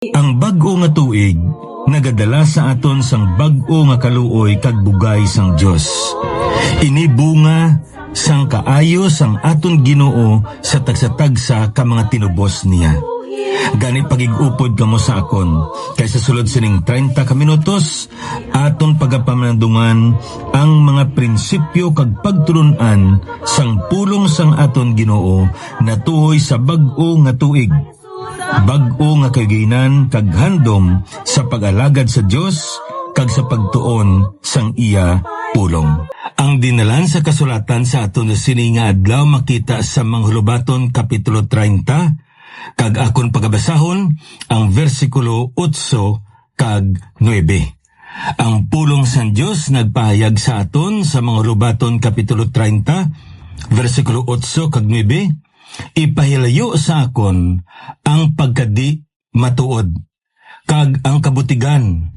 Ang bag-o nga tuig nagadala sa aton sang bag-o nga kaluoy kag bugay sang Dios. Ini bunga sang kaayo sang aton Ginoo sa tagsa-tagsa ka mga tinubos niya. Gani pagig-upod kamo sa akon, kaysa sulod sining 30 ka minutos, aton pagapamanandungan ang mga prinsipyo kag pagtulunan sang pulong sang aton Ginoo natuhoy sa bag-o nga tuig. Bag-o nga kagayinan kag handom sa pag-alagad sa Dios kag sa pagtuon sang iya pulong. Ang dinalan sa kasulatan sa aton sini nga adlaw makita sa Manghulubaton kapitulo 30 kag akon pagabasahon ang versikulo 8 kag 9. Ang pulong sang Dios nagpahayag sa aton sa Manghulubaton kapitulo 30 versikulo 8 kag 9. Ipahilayo sa akon ang pagkadi matuod, kag ang kabutigan.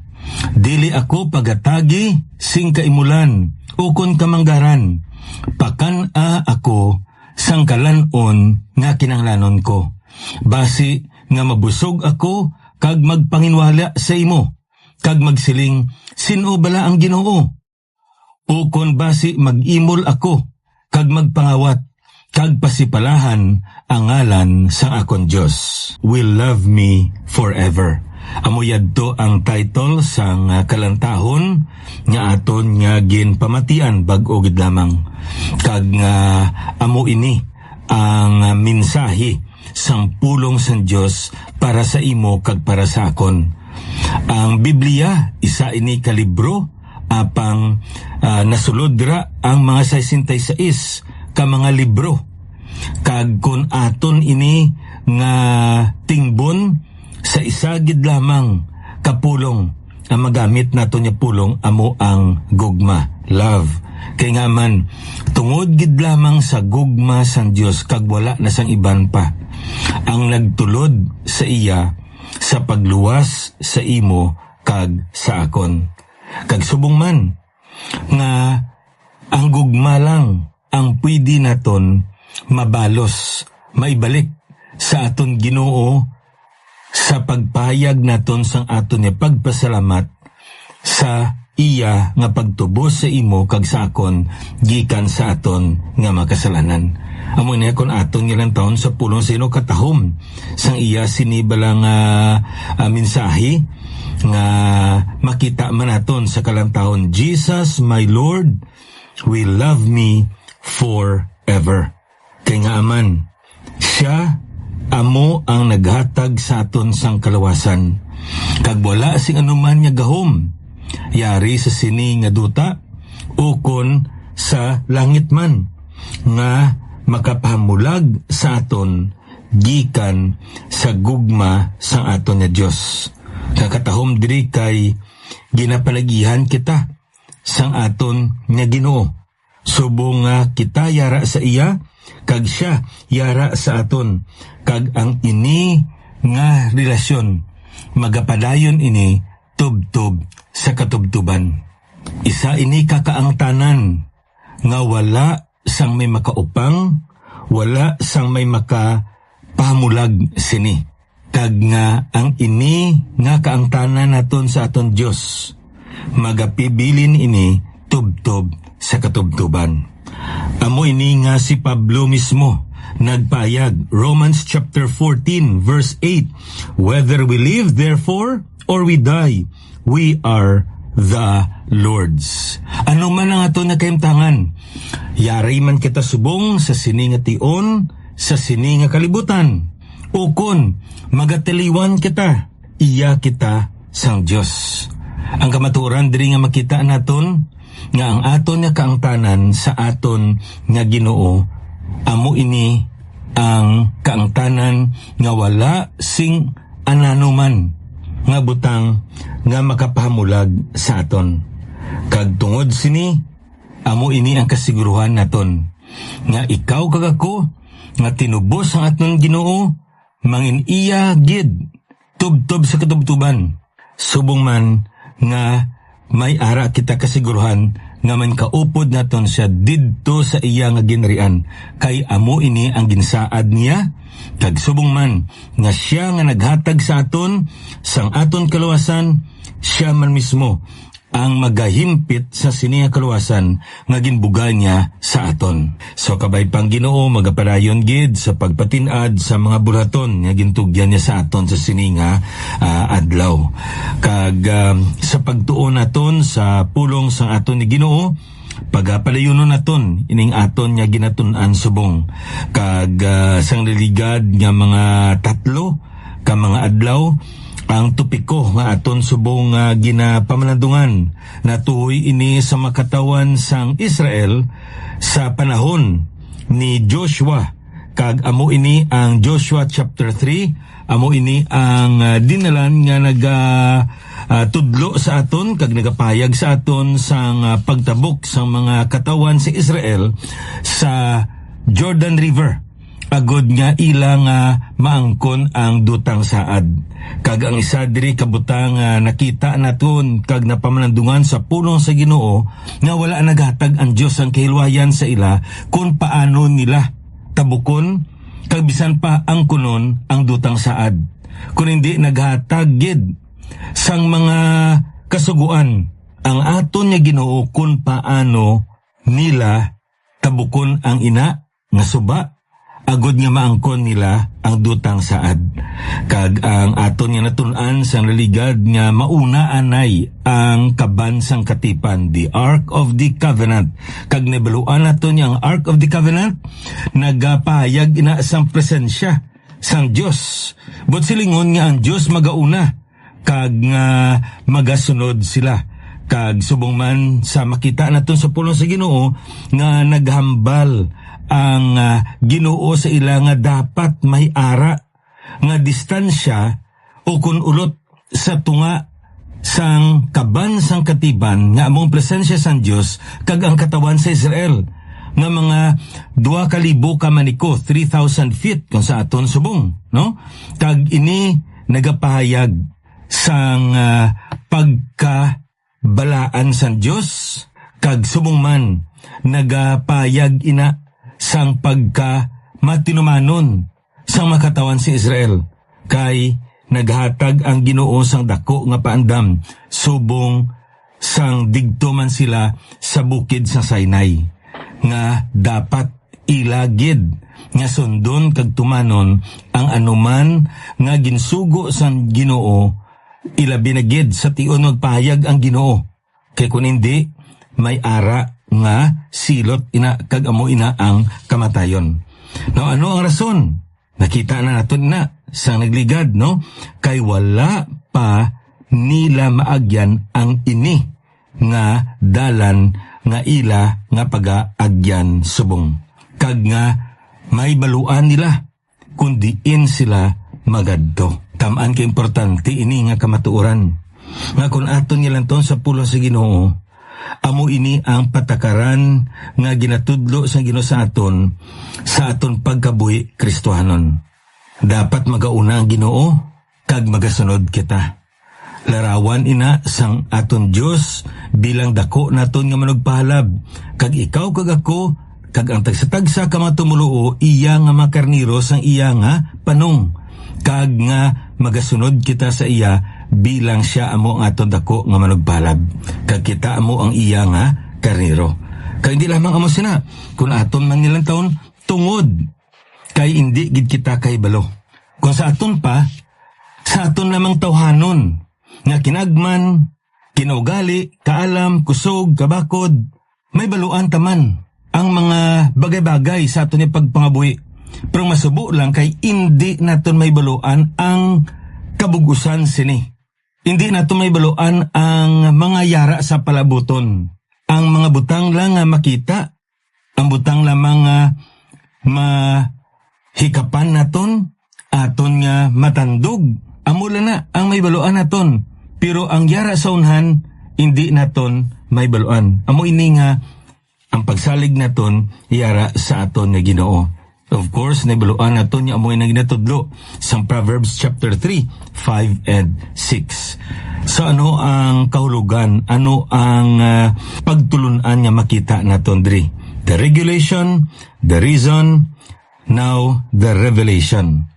Dili ako pagatagi sing kaimulan, ukon kamanggaran. Pakan-a ako sang kalanon nga kinahanglanon ko. Basi nga mabusog ako kag magpanginwala sa imo, kag magsiling, sino bala ang Ginoo? Ukon basi mag-imol ako, kag magpangawat, kag pasipalahan ang ngalan sa akon Dios. Will love me forever. Amo yadto ang title sang kalantahon nga aton nga ginpamatian bag-o gid lamang. Kag amo ini ang mensahe sang pulong sang Dios para sa imo kag para sa akon. Ang Biblia isa ini ka libro apang nasulod ra ang mga 66 ka mga libro. Kag kun aton ini nga tingbon sa isa gid lamang kapulong ang magamit nato niya pulong amo ang gugma, love. Kay nga man tungod gid lamang sa gugma sang Dios kag wala na sang iban pa ang nagtulod sa iya sa pagluwas sa imo kag sa akon. Kag subong man nga ang gugma lang ang pwede naton mabalos, maibalik sa aton Ginoo sa pagpahayag naton sang aton niya pagpasalamat sa iya nga pagtubos sa imo kag sa akon gikan sa aton nga makasalanan. Amo niya kon aton nga lang taon sa pulong sino katahom sang iya sinibalang mensahe nga makita man naton sa kalantahon. Jesus, my Lord, will love me forever. Kay nga aman, siya amo ang naghatag sa aton sang kalawasan. Kag wala sing anuman nga gahom, yari sa sini nga duta, ukon sa langit man, nga makapahamulag sa aton, gikan sa gugma sang aton nga Dios. Kakatahom diri kay ginapalagihan kita sang aton nga Ginoo. Subong nga kita yara sa iya, kag siya yara sa aton, kag ang ini nga relasyon magapadayon ini tubtob sa katubtuban. Isa ini kakaangtanan nga wala sang may makaupang, wala sang may makapahamulag sini. Kag nga ang ini nga kaangtanan naton sa aton Dios magapibilin ini tubtob sa katubtuban. Amo ini nga si Pablo mismo nagpayag, Romans chapter 14 verse 8, whether we live therefore or we die, we are the Lord's. Ano man ang ato na kaimtangan, yari man kita subong sa sini nga tion, sa sini nga kalibutan, ukon magatiliwan kita, iya kita sang Dios. Ang kamaturan diri nga makita naton nga ang aton nga kaangtanan sa aton nga Ginoo, amo ini ang kaangtanan nga wala sing ananuman nga butang nga makapahamulag sa aton. Kag tungod sini, amo ini ang kasiguruhan naton nga ikaw kag ako nga tinubos ang aton Ginoo, mangin iya gid tubtob sa katubtuban. Subong man nga may ara kita kasiguruhan nga man kaupod naton siya didto sa iya nga ginrian, kay amo ini ang ginsaad niya, kag subong man nga siya nga naghatag sa aton sang aton kaluwasan, siya man mismo ang magahimpit sa sini nga kaluwasan nga ginbugay niya sa aton. So kabay pang Ginoo magapadayon gid sa pagpatin-ad sa mga bulaton nga gintugyan niya sa aton sa sini nga adlaw. Kag sa pagtuon naton sa pulong sang aton ni Ginoo, pagapadayonon naton ining aton nga ginatun-an subong. Kag sang liligad nga mga 3 ka mga adlaw, ang topiko nga aton subong ginapamanadungan na tuhoy ini sa makatawan sang Israel sa panahon ni Joshua. Kag amo ini ang Joshua chapter 3, amo ini ang dinalan nga tudlo sa aton kag nagapayag sa aton sang pagtabok sang mga katawan sa Israel sa Jordan River, agod nga ilang maangkon ang dutang saad. Kag ang isa diri kabutang nakita naton kag napamanandungan sa pulong sa Ginoo nga wala naghatag ang Dios ang kahilwayan sa ila kung paano nila tabukon kag bisan pa ang kunon ang dutang saad. Kung hindi naghatag gid sang mga kasuguan ang aton nga Ginoo kung paano nila tabukon ang ina nga suba, agod nga maangkon nila ang dutang saad. Kag ang aton nga natun-an sa naligad nga mauna anay ang kabansang katipan, the Ark of the Covenant. Kag nabaluan naton ang Ark of the Covenant, nagapahayag ina sang presensya sang Dios. But silingon nga ang Dios magauna kag nga magasunod sila. Kag subong man sa makita naton sa pulong sa Ginoo nga naghambal ang Ginoo sa ila nga dapat may ara nga distansya o kun ulot sa tunga sang kabansang katiban nga among presensya sang Dios kag ang katawan sa Israel nga mga 2,000 ka maniko, 3,000 feet kung sa aton subong, no? Kag ini nagapahayag sang pagkabalaan sang Dios, kag subong man nagapahayag ina sang pagka matinumanon sang makatawan si Israel, kay naghatag ang Ginoo sang dako nga paandam subong sang digto man sila sa bukid sa Sinai nga dapat ilagid nga sundon kag tumanon ang anuman nga ginsugo sang Ginoo, ilabi na gid sa tion magpahayag ang Ginoo, kay kun hindi may ara nga silot ina kag amo ina ang kamatayon. No, ano ang rason? Nakita na naton na sa nagligad, no? Kay wala pa nila maagyan ang ini nga dalan nga ila nga pagaagyan subong. Kag nga may baluan nila kundiin sila magadto. Tamaan ka importante ini nga kamatuoran. Nga kung aton nilanton sa pulo sa Ginoo, amo ini ang patakaran nga ginatudlo sa Ginoo sa aton pagkabuhi Kristohanon. Dapat magauna ang Ginoo kag magasunod kita. Larawan ina sang aton Dios bilang dako naton nga manugpahalab, kag ikaw kag ako kag ang tagsatagsa ka matumuluo iya nga makarniro sang iya nga panong, kag nga magasunod kita sa iya bilang siya amo ang aton dako nga manugpahalab, kag kita amo ang iya nga karniro. Kag hindi lamang amo sina, kung aton man nilang taon tungod, kay hindi gid kita kay balo. Kung sa aton pa, sa aton lamang tawhanon nga kinagman, kinaugali, kaalam, kusog, kabakod, may baluan taman ang mga bagay-bagay sa aton yung pagpangabuhi. Pero masubo lang kay hindi naton may baluan ang kabugusan sini. Hindi naton may baluan ang mga yara sa palabuton. Ang mga butang lang nga makita, ang butang lamang nga mahikapan naton, aton nga matandog, amula na ang may baluan naton. Pero ang yara sa unhan, hindi naton may baluan. Amo ini nga ang pagsalig naton yara sa aton nga Ginoo. Of course, nabaluan naton nga amoy na ginatudlo sa Proverbs chapter 3, 5 and 6. So ano ang kahulugan? Ano ang pagtulunan nga makita naton diri? The regulation, the reason, now the revelation.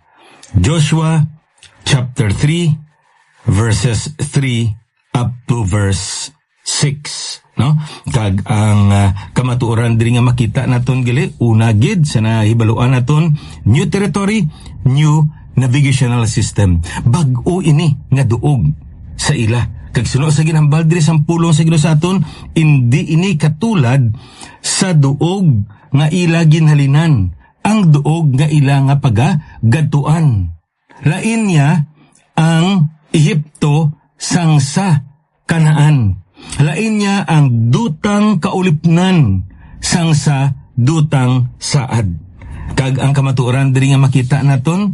Joshua chapter 3 verses 3 up to verse 6. No? Kag ang kamatuoran diri nga makita naton gali, una gid sa nahibaluan naton, new territory, new navigational system. Bag-o ini nga duog sa ila. Kag suno sa ginhambal diri sa pulong sa Ginoo sa aton, hindi ini katulad sa duog nga ila ginhalinan, ang duog nga ila nga pagagadtuan. Lain niya ang Ehipto sangsa Kanaan. Lain niya ang dutang kaulipnan sangsa dutang saad. Kag ang kamatuoran diri nga makita naton,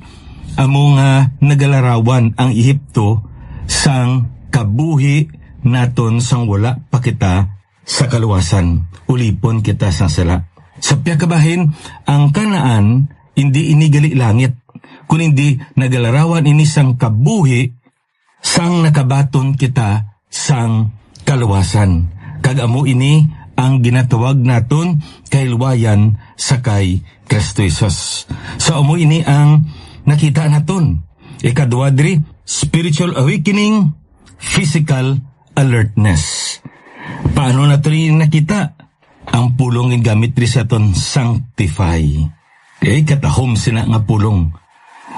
amo nga nagalarawan ang Ehipto sang kabuhi naton sang wala pa kita sa kaluwasan. Ulipon kita sang sala. Sa piyakabahin, ang Kanaan hindi inigali langit, kundi nagalarawan ini sang kabuhi sang nakabaton kita sang kaluwasan. Kag amo ini ang ginatawag naton kailwayan sakay Kristo Jesus. So amo ini ang nakita naton. Ikadua diri, spiritual awakening, physical alertness. Paano nato rin nakita? Ang pulong yung gamit rin sa aton sanctify. Katahom sina nga pulong.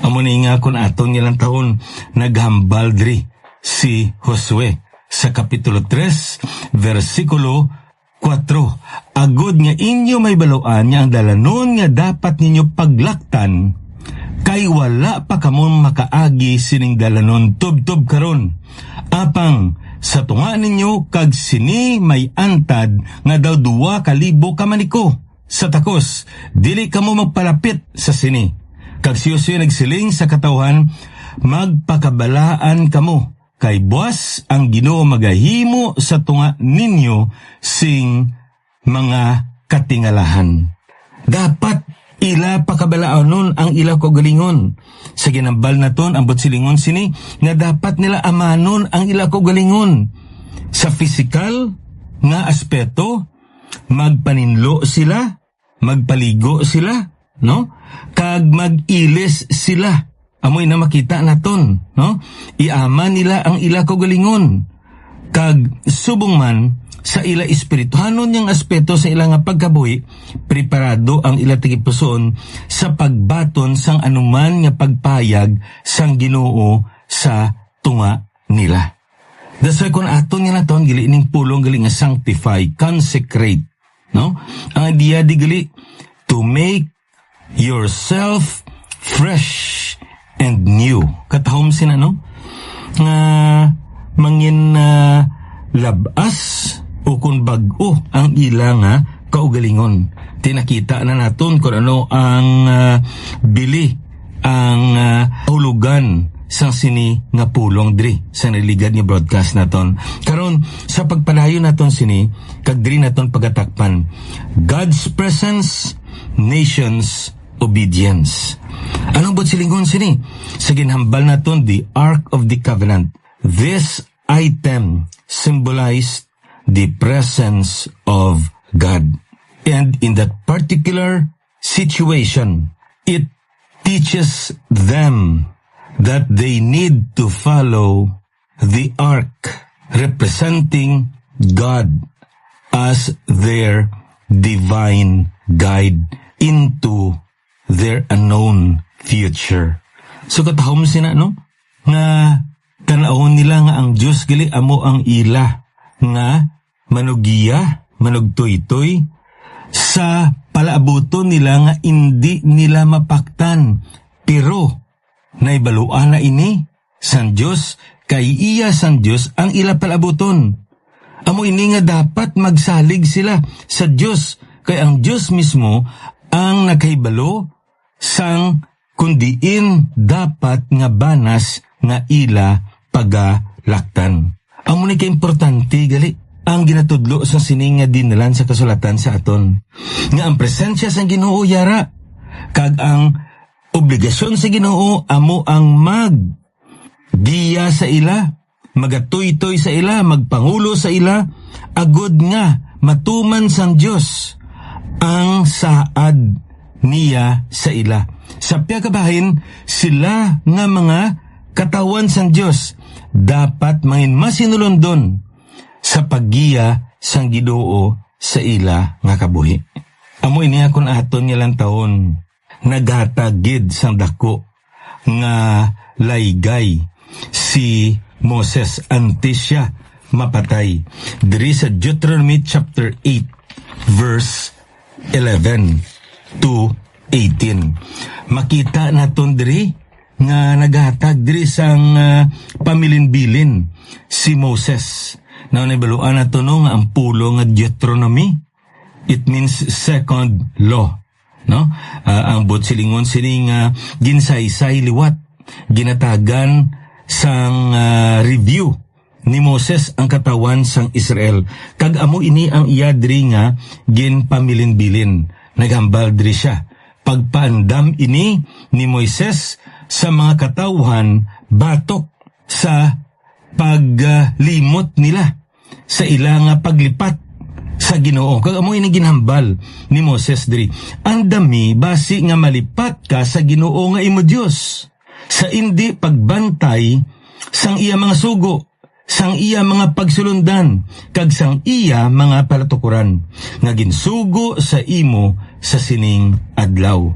Amo ni nga kung aton nilang taon naghambal diri si Josue sa kapitulo 3, versikulo 4. Agod nga inyo may baluan nga ang dalanon nga dapat ninyo paglaktan, kay wala pa kamon makaagi sining dalanon tub-tub karon. Apang sa tunga ninyo kag sini may antad nga daw 2,000 ka maniko sa takos, dili kamo magpalapit sa sini. Kag si Josue nagsiling sa katawhan, magpakabalaan kamo, kay buwas ang Ginoo magahimo sa tunga ninyo sing mga katingalahan. Dapat ila pakabalaanon ang ila kaugalingon. Sa ginambal naton ang silingon sini nga dapat nila amanon ang ila kaugalingon. Sa physical nga aspeto, magpaninlo sila, magpaligo sila, no? Kag mag-ilis sila. Amoy na makita naton, no? Iaman nila ang ila kaugalingon. Kag subong man sa ila espirituhanon yang aspeto sa ila nga pagkabuhi, preparado ang ila tigipuson sa pagbaton sang anuman nga pagpayag sang Ginoo sa tunga nila. That's why kung aton nga naton gali ning pulong gali nga sanctify, consecrate, no? Ang idea di gali to make yourself fresh and new. Katahom sina, no? Nga mangin labas o kung bag-o ang ila nga kaugalingon. Tinakita na naton kung ano ang bili, ang hulugan sang sini nga pulong diri sa naligad nga broadcast naton. Karon sa pagpadayon naton sini, kag diri naton pagatakpan, God's presence, nations, obedience. Anong bot silingon sini? Sa ginhambal naton, the Ark of the Covenant. This item symbolized the presence of God. And in that particular situation, it teaches them that they need to follow the ark, representing God as their divine guide into their unknown future. So katahom sina, no? Nga kanaon nila nga ang Diyos gali amo ang ila nga manugiya, manugtoy-toy sa palaabuton nila nga hindi nila mapaktan. Pero naibaluan na ini san Diyos, kay iya san Diyos ang ila palaabuton. Amo ini nga dapat magsalig sila sa Diyos, kay ang Diyos mismo ang nakahibalo sang kundiin dapat nga banas nga ila pagalaktan. Amo ni ka-importante gali ang ginatudlo sa sining nga dinalan sa kasulatan sa aton. Nga ang presensya sa Ginoo yara, kag ang obligasyon sa Ginoo amo ang maggiya sa ila magatoy-toy sa ila, magpangulo sa ila, agod nga matuman sang Dios ang saad niya sa ila. Sa piyakabahin, sila nga mga katawan sang Dios dapat mangin masinulondon sa paggiya sang Ginoo sa ila nga kabuhi. Amo ini akon aton nga lang taon naghatagid sang dako nga laygay si Moses antes siya mapatay. Diri sa Deuteronomy chapter 8 verse 11 to 18. Makita naton diri nga naghatag diri sang pamilinbilin si Moses. Now nabaluan nato no nga ang pulo nga Deuteronomy, it means second law, no? Ang silingon sini nga ginsaysay liwat, ginatagan sang review ni Moses ang katawan sang Israel. Kag amo ini ang iya diri nga ginpamilinbilin. Naghambal diri siya. Pagpaandam ini ni Moises sa mga katawhan batok sa paglimot nila sa ilang paglipat sa Ginoo. Kag amo ini ginhambal ni Moses diri. Andami basi nga malipat ka sa Ginoo nga imo Dios, sa indi pagbantay sang iya mga sugo, sang iya mga pagsulundan, kag sang iya mga palatukuran nga ginsugo sa imo sa sining adlaw.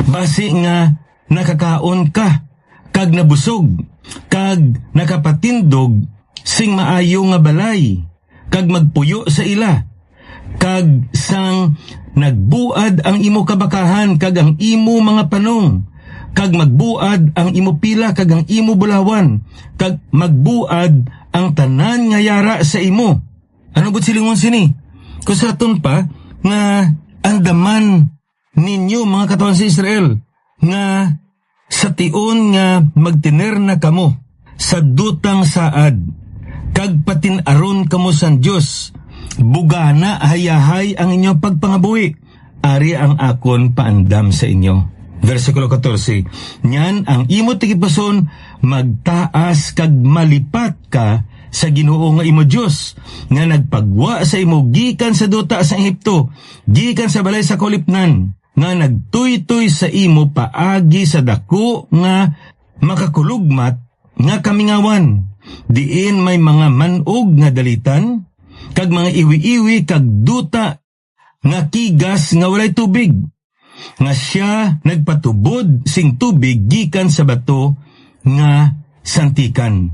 Basi nga nakakaon ka kag nabusog, kag nakapatindog sing maayo nga balay, kag magpuyo sa ila, kag sang nagbuad ang imo kabakahan kag ang imo mga panong, kag magbuad ang imo pila kag ang imo bulawan, kag magbuad ang tanan nga yara sa imo. Ano gud silingon sini? Kusaton pa nga andaman ninyo mga katawan sa Israel nga sa tion nga magtiner na kamo sa dutang saad, kag patinaron kamo sang Dios, bugana hayahay ang inyong pagpangabuhi, ari ang akon paandam sa inyo. Versikulo 14, nyan ang imo tigipason magtaas kag malipat ka sa Ginoo nga imo Dios nga nagpagwa sa imo gikan sa duta sa Ehipto, gikan sa balay sa kulipnan, nga nagtuytoy sa imo paagi sa dako nga makakulugmat nga kamingawan, diin may mga manog nga dalitan, kag mga iwi-iwi kag duta nga kigas nga walay tubig, nga siya nagpatubod sing tubig gikan sa bato nga santikan,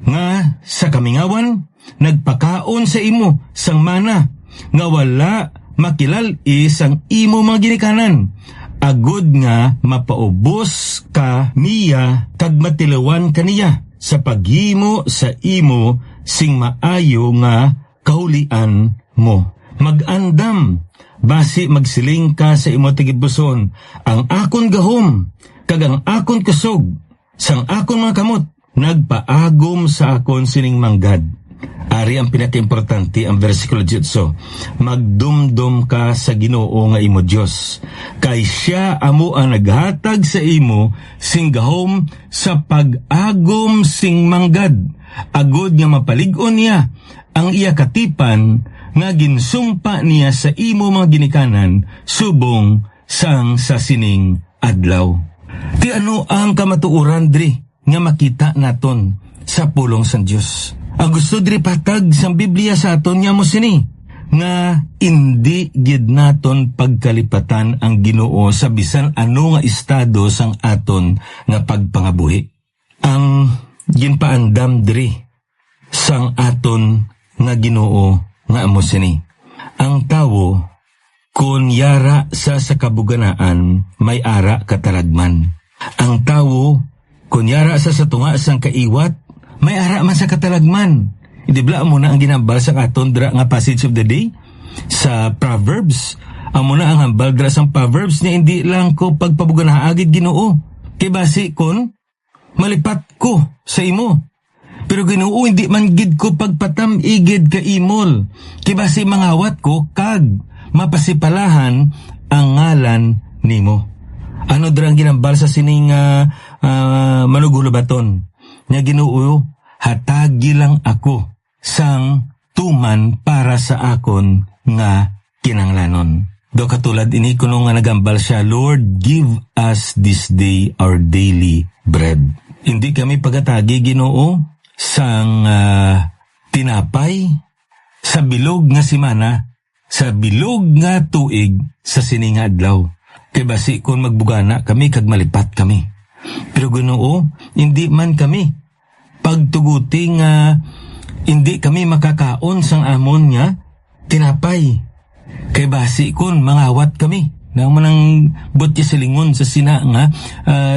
nga sa kamingawan nagpakaon sa imo sang mana nga wala makilal-i sang imo mga ginikanan, agud nga mapaubos ka niya kag matilawan kaniya sa paghimo sa imo sing maayo nga kaulian mo. Magandam basi magsiling ka sa imo tigibuson, ang akon gahom kag ang akon kusog sang akon mga kamot nagpaagom sa akon sining manggad. Ari ang pinakaimportante ang versikulo 18. Magdumdum ka sa Ginoo nga imo Dios, kay siya amo ang naghatag sa imo sing gahom sa pag-agom sing manggad, agud nga mapalig-on niya ang iya katipan nga ginsumpa niya sa imo mga ginikanan subong sang sa sining adlaw. Ti ano ang kamatuoran diri nga makita naton sa pulong sang Dios? Ang gusto diri patag sang Biblia sa aton nga mo sini, nga indi gid naton pagkalipatan ang Ginoo sa bisan ano nga estado sang aton nga pagpangabuhi. Ang ginpaandam diri sang aton nga Ginoo nga amo sini, ang tawo kun yara sa kabuganaan may ara katalagman. Ang tawo kun yara sa tunga sang kaiwat may ara man sa katalagman. Idibla mo na ang ginambal sa aton dra nga passage of the day sa Proverbs. Amo na ang hambal dra sang Proverbs niya, hindi lang ko pagpabugan agid Ginoo, kay basi kon malipat ko sa imo. Pero Ginoo, hindi man gid ko pagpatam igid ka imol, kay basi mangawat ko kag mapasipalahan ang ngalan nimo. Ano dra ang ginambal sa sining manugulubaton? Nya Ginoo, hatagi lang ako sang tuman para sa akon nga kinanglanon. Do katulad ini kuno nga nagambal siya, Lord, give us this day our daily bread. Hindi kami pagatagi, Ginoo, sang tinapay sa bilog nga simana, sa bilog nga tuig sa sininga adlaw. Kay basi kung magbugana kami kag malipat kami. Pero Ginoo, hindi man kami pagtuguti nga hindi kami makakaon sang amon nga tinapay. Kay basi kung mangawat kami. Nang manang butya silingon sa sina nga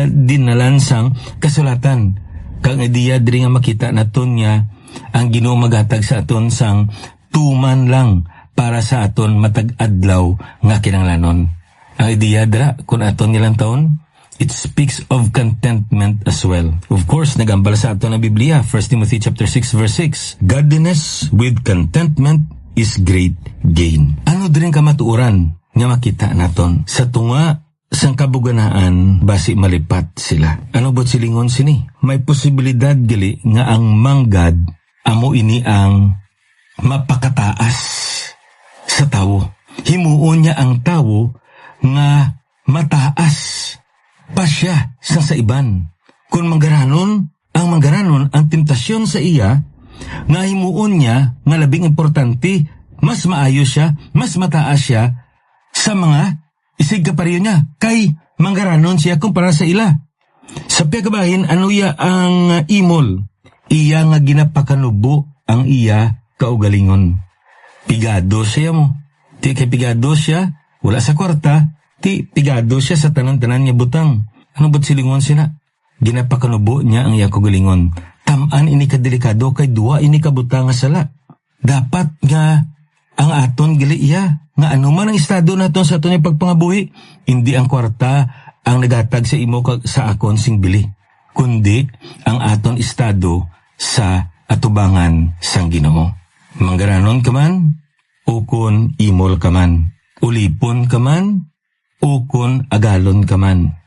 dinalan sang kasulatan. Kang idea diri nga makita naton nga ang Ginoo magatag sa aton sang tuman lang para sa aton matag adlaw nga kinanglanon. Ang idea dira kung aton nilang taon, it speaks of contentment as well. Of course, nagambal sa aton ang Biblia, 1 Timothy chapter 6 verse 6. Godliness with contentment is great gain. Ano din kamatuoran nga makita naton sa tunga sang kabuganaan basi malipat sila. Ano bot silingon sini? May posibilidad gali nga ang manggad amo ini ang mapakataas sa tawo. Himuon niya ang tawo nga mataas pa siya sa iban. Kung manggaranon ang tentasyon sa iya, nga himuon niya nga labing importante, mas maayo siya, mas mataas siya sa mga isig kapariyo niya. Kay manggaranon siya kumpara sa ila. Sa piyakabahin, ano iya ang imol? Iya nga ginapakanubo ang iya kaugalingon. Pigado siya mo. Ti kay pigado siya, wala sa kwarta, ti pigado siya sa tanan-tanan niya butang. Ano ba't silingon sina? Ginapakanubo niya ang iya kaugalingon. Taman ini kadelikado kay duwa ini kabutang nga sala. Dapat nga ang aton gali iya. Nga anuman ang estado naton sa aton yung pagpangabuhi, hindi ang kwarta ang nagatag sa imo sa akon sing bili, kundi ang aton estado sa atubangan sang Ginoo. Manggaranon ka man, ukon imol ka man. Ulipon ka man, ukon agalon ka man.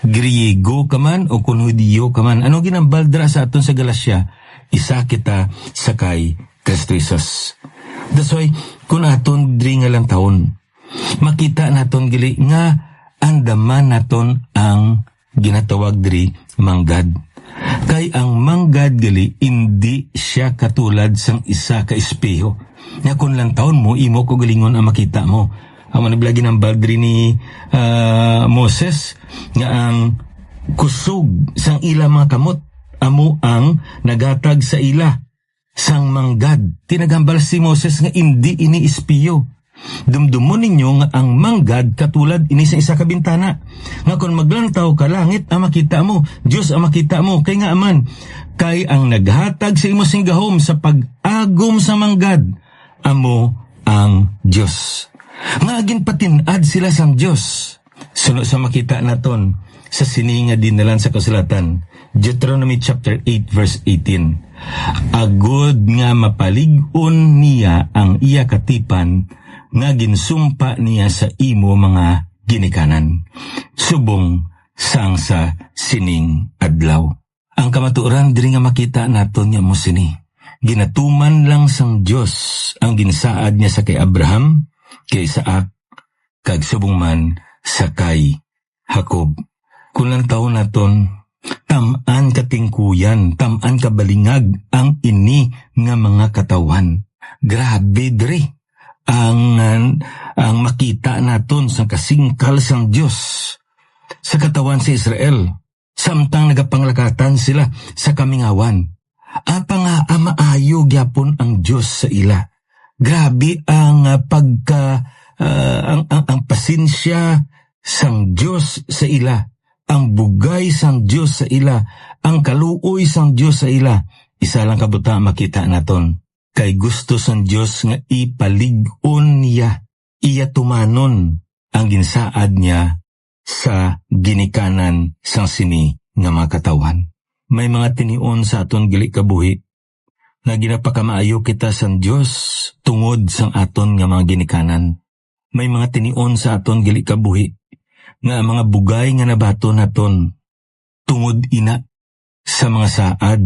Griego ka man, ukon Hudiyo ka man. Ano ginambal dira sa aton sa Galasya? Isa kita sakay Kristo Jesus. That's why, kung aton diri nga lang taon, makita naton gili nga andaman naton ang ginatawag diri manggad. Kay ang manggad gali, hindi siya katulad sang isa ka espeho. Nga kung lang taon mo, imo ko galingon ang makita mo. Ang manablagi ng baldri ni Moses, nga ang kusog sang ila mga kamot, amo ang nagatag sa ila sang manggad. Tinagambal si Moses nga hindi ini espiyo. Dumdumon ninyo nga ang manggad katulad ini sa isa ka bintana. Nga kung maglantaw ka, langit ang makita mo, Diyos ang makita mo. Kay nga aman, kay ang naghatag sa imo sing gahom sa pag-agom sa manggad, amo ang Diyos. Nga agin patinad sila sang Diyos. Suno sa makita naton sa sininga dinalan sa kasulatan, Deuteronomy chapter 8 verse 18. Agod nga mapalig-on niya ang iya katipan, nga ginsumpa niya sa imo mga ginikanan. Subong sang sa sining adlaw. Ang kamatuoran diri nga makita naton nga mo sini. Ginatuman lang sang Dios ang ginsaad niya sa kay Abraham, kay Isaac, kag subong man sa kay Jacob. Kulang taon naton, taman katingkuyan, taman kabalingag ang ini nga mga katawan. Grabe diri ang makita naton sa kasingkal sang Dios sa katawan sa Israel, samtang nagapanglakatan sila sa kamingawan. Apa nga maayo gyapon ang Dios sa ila. Grabe ang ang pasensya sang Dios sa ila, ang bugay sang Dios sa ila, ang kaluoy sang Dios sa ila. Isa lang kabuta makita naton. Kay gusto sang Dios nga ipalig-on niya, iya tumanon ang ginsaad niya sa ginikanan sang sini nga mga katawan. May mga tinion sa aton gali kabuhi na ginapakamaayo kita sang Dios tungod sang aton nga mga ginikanan. May mga tinion sa aton gali kabuhi nga mga bugay nga nabato naton tungod ina sa mga saad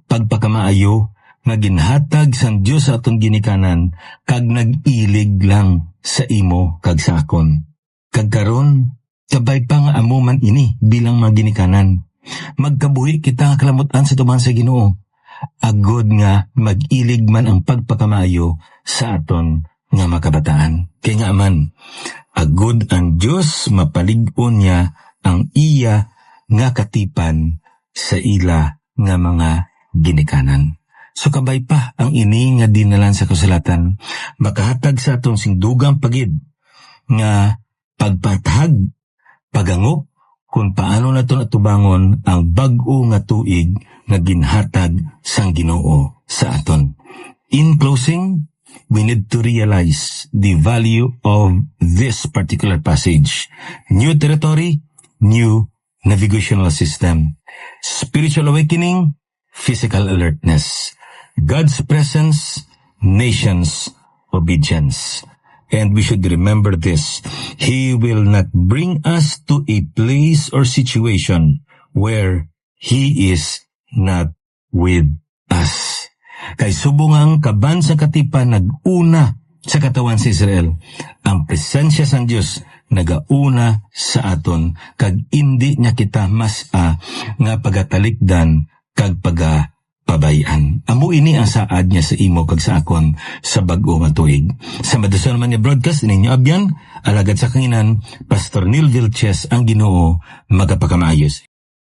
pagpakamaayo nga ginhatag sang Dios sa aton ginikanan kag nag-ilig lang sa imo kag sa akon. Kag karon kabay pa nga amo man ini bilang mga ginikanan. Magkabuhi kita nga kalamutan sa tuman sa Ginoo. Agod nga mag-ilig man ang pagpakamaayo sa aton nga makabataan. Kaya nga man, agod ang Dios mapalig-on niya ang iya nga katipan sa ila nga mga ginikanan. So kabay pa ang ini nga dinalan sa kasulatan, makahatag sa atong singdugang pagid nga pagpatahag, pagangop, kung paano nato natubangon ang bag-o nga tuig nga ginhatag sang Ginoo sa aton. In closing, we need to realize the value of this particular passage. New territory, new navigational system. Spiritual awakening, physical alertness. God's presence, nations, obedience. And we should remember this. He will not bring us to a place or situation where He is not with us. Kay subungang kaban sa katipan nag-una sa katawan sa Israel. Ang presensya sang Dios nagauna sa aton kag indi niya kita mas-a nga pagatalikdan kag pabayan. Amo ini ang saad niya sa imo kag sa akon sa bag-o nga tuig. Sa madasal man niya broadcast ninyo abyan, alagad sa kanginan, Pastor Neil Vilches ang Ginoo magapakamaayos.